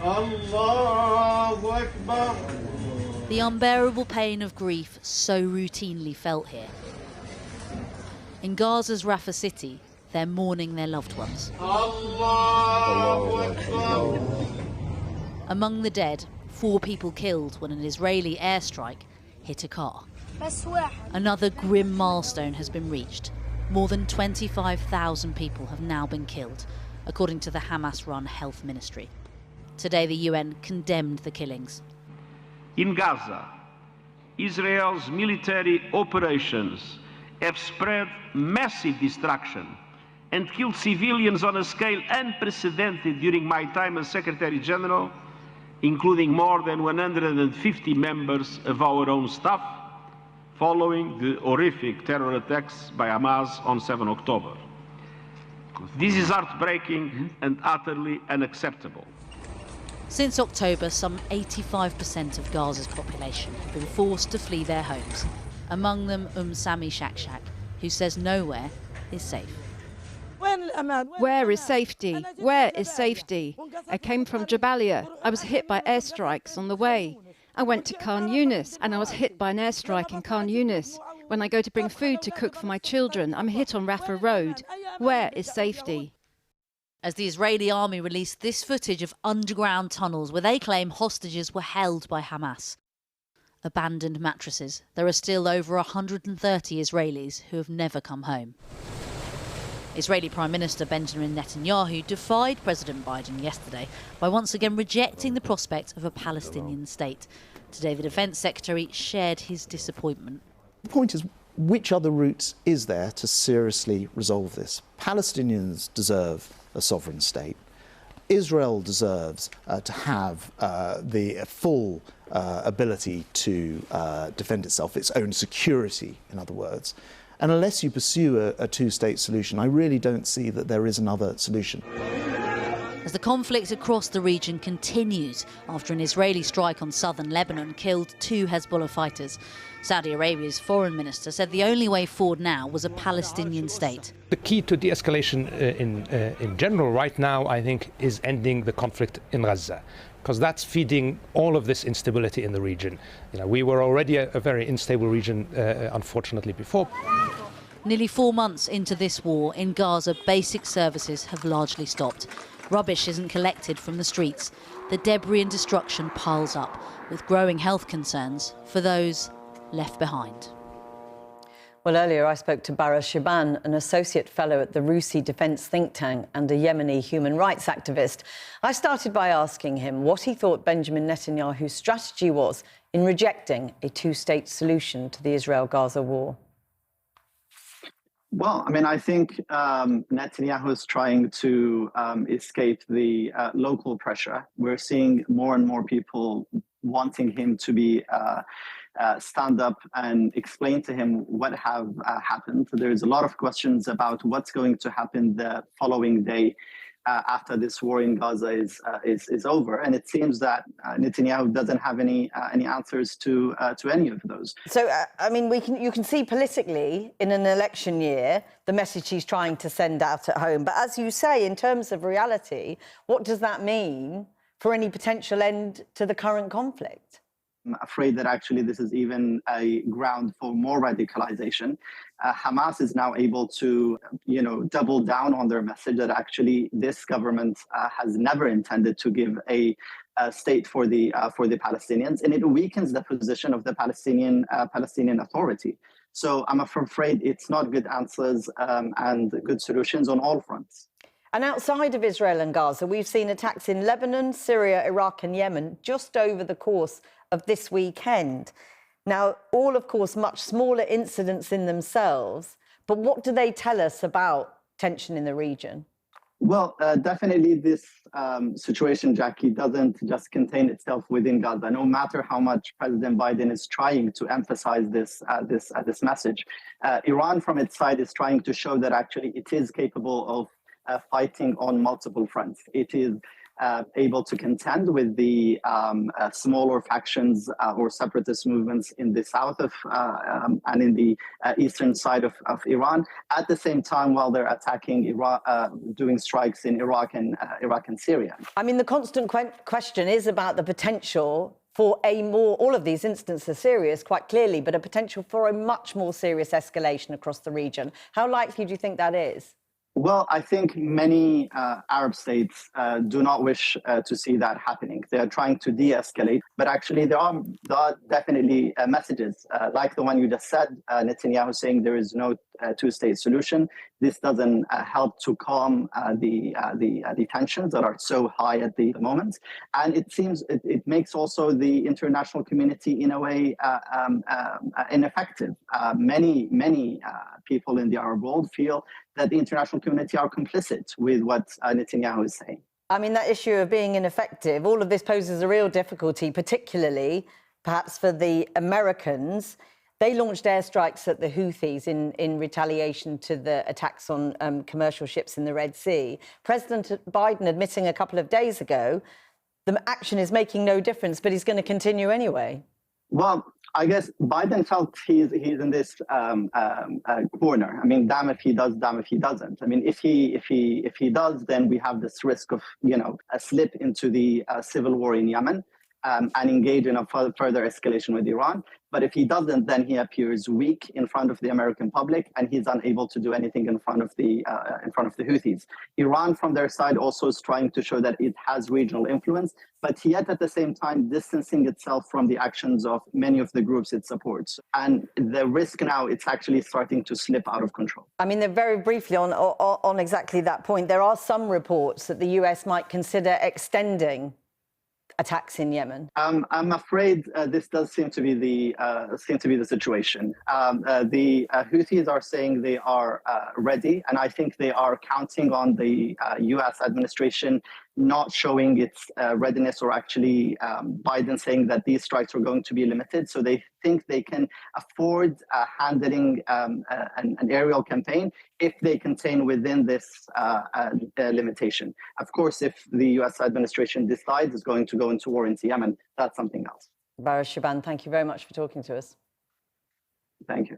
Allahu Akbar. The unbearable pain of grief so routinely felt here. In Gaza's Rafah city, they're mourning their loved ones. Allahu Akbar. Among the dead, 4 people killed when an Israeli airstrike hit a car. Another grim milestone has been reached. More than 25,000 people have now been killed, according to the Hamas-run health ministry. Today, the UN condemned the killings. In Gaza, Israel's military operations have spread massive destruction and killed civilians on a scale unprecedented during my time as Secretary General, including more than 150 members of our own staff, following the horrific terror attacks by Hamas on 7 October. This is heartbreaking and utterly unacceptable. Since October, some 85% of Gaza's population have been forced to flee their homes. Among them, Sami Shakshak, who says nowhere is safe. Where is safety? Where is safety? I came from Jabalia. I was hit by airstrikes on the way. I went to Khan Yunis and I was hit by an airstrike in Khan Yunis. When I go to bring food to cook for my children, I'm hit on Rafah Road. Where is safety? As the Israeli army released this footage of underground tunnels where they claim hostages were held by Hamas. Abandoned mattresses. There are still over 130 Israelis who have never come home. Israeli Prime Minister Benjamin Netanyahu defied President Biden yesterday by once again rejecting the prospect of a Palestinian state. Today, the Defence Secretary shared his disappointment. The point is, which other route is there to seriously resolve this? Palestinians deserve a sovereign state. Israel deserves to have the full ability to defend itself, its own security, in other words. And unless you pursue a two-state solution, I really don't see that there is another solution. As the conflict across the region continues after an Israeli strike on southern Lebanon killed 2 Hezbollah fighters, Saudi Arabia's foreign minister said the only way forward now was a Palestinian state. The key to de-escalation in general right now, I think, is ending the conflict in Gaza, because that's feeding all of this instability in the region. You know, we were already a very unstable region, unfortunately, before. Nearly 4 months into this war, in Gaza, basic services have largely stopped. Rubbish isn't collected from the streets. The debris and destruction piles up, with growing health concerns for those left behind. Well, earlier I spoke to Bara Shiban, an associate fellow at the Houthi defence think tank and a Yemeni human rights activist. I started by asking him what he thought Benjamin Netanyahu's strategy was in rejecting a two-state solution to the Israel-Gaza war. Well, I mean, I think Netanyahu is trying to escape the local pressure. We're seeing more and more people wanting him to be stand up and explain to him what have happened. There's a lot of questions about what's going to happen the following day after this war in Gaza is over, and it seems that Netanyahu doesn't have any answers to any of those. So, I mean, you can see politically in an election year the message he's trying to send out at home. But as you say, in terms of reality, what does that mean for any potential end to the current conflict? I'm afraid that actually this is even a ground for more radicalization. Hamas is now able to, double down on their message that actually this government has never intended to give a state for the Palestinians, and it weakens the position of the Palestinian Authority. So I'm afraid it's not good answers and good solutions on all fronts. And outside of Israel and Gaza, we've seen attacks in Lebanon, Syria, Iraq and Yemen just over the course of this weekend. Now, all, of course, much smaller incidents in themselves, but what do they tell us about tension in the region? Well, definitely this situation, Jackie, doesn't just contain itself within Gaza. No matter how much President Biden is trying to emphasize this message, Iran from its side is trying to show that actually it is capable of fighting on multiple fronts. It is able to contend with the smaller factions or separatist movements in the south of and in the eastern side of Iran, at the same time while they're attacking Iraq, doing strikes in Iraq and Syria. I mean, the constant question is about the potential for all of these incidents are serious, quite clearly, but a potential for a much more serious escalation across the region. How likely do you think that is? Well, I think many Arab states do not wish to see that happening. They are trying to de-escalate, but actually there are definitely messages like the one you just said, Netanyahu saying there is no two-state solution. This doesn't help to calm the tensions that are so high at the moment. And it seems it makes also the international community in a way ineffective. Many people in the Arab world feel that the international community are complicit with what Netanyahu is saying. I mean, that issue of being ineffective, all of this poses a real difficulty, particularly perhaps for the Americans. They launched airstrikes at the Houthis in retaliation to the attacks on commercial ships in the Red Sea. President Biden admitting a couple of days ago the action is making no difference, but he's going to continue anyway. Well, I guess Biden felt he's in this corner. I mean, damn if he does, damn if he doesn't. I mean, if he does, then we have this risk of a slip into the civil war in Yemen and engage in a further escalation with Iran. But if he doesn't, then he appears weak in front of the American public, and he's unable to do anything in front of the Houthis. Iran, from their side, also is trying to show that it has regional influence, but yet at the same time distancing itself from the actions of many of the groups it supports. And the risk now, it's actually starting to slip out of control. I mean, very briefly on exactly that point, there are some reports that the US might consider extending attacks in Yemen. I'm afraid this does seem to be the situation. The Houthis are saying they are ready, and I think they are counting on the U.S. administration not showing its readiness, or actually Biden saying that these strikes are going to be limited. So they think they can afford handling an aerial campaign if they contain within this limitation. Of course, if the U.S. administration decides it's going to go into war into Yemen, that's something else. Baris Shaban, thank you very much for talking to us. Thank you.